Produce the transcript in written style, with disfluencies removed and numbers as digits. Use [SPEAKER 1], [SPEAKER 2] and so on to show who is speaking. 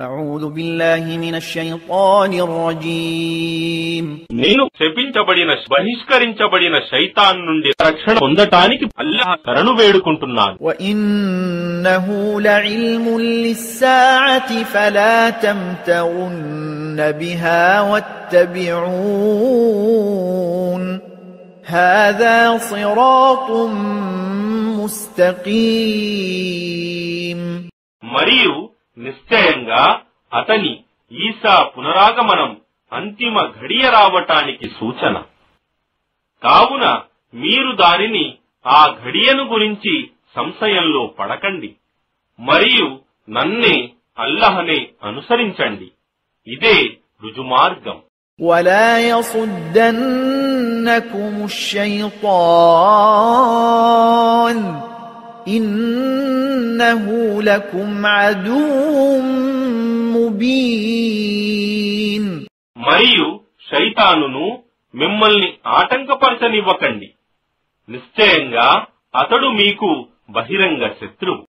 [SPEAKER 1] أعوذ بالله من الشيطان الرجيم
[SPEAKER 2] నేను శపించబడిన బహిష్కరించబడిన శైతాన్ నుండి రక్షణ పొందటానికి అల్లాహ్ శరణు వేడుకుంటున్నాను.
[SPEAKER 1] وإنه لعلم للساعة فلا تمترن بها واتبعون هذا صراط مستقيم.
[SPEAKER 2] మరియు నిశ్చయంగా అతని ఈసా పునరాగమనం అంతిమ ఘడియ రావటానికి సూచన. కావున మీరు దానిని ఆ ఘడియను గురించి సంశయంలో పడకండి మరియు నన్నే అల్లహనే అనుసరించండి. ఇదే రుజుమార్గం.
[SPEAKER 1] ولا يصدنكم الشيطان إنه لكم عدو مبين.
[SPEAKER 2] మరియు శైతానును మిమ్మల్ని ఆటంకపరచనివ్వకండి. నిశ్చయంగా అతడు మీకు బహిరంగ శత్రువు.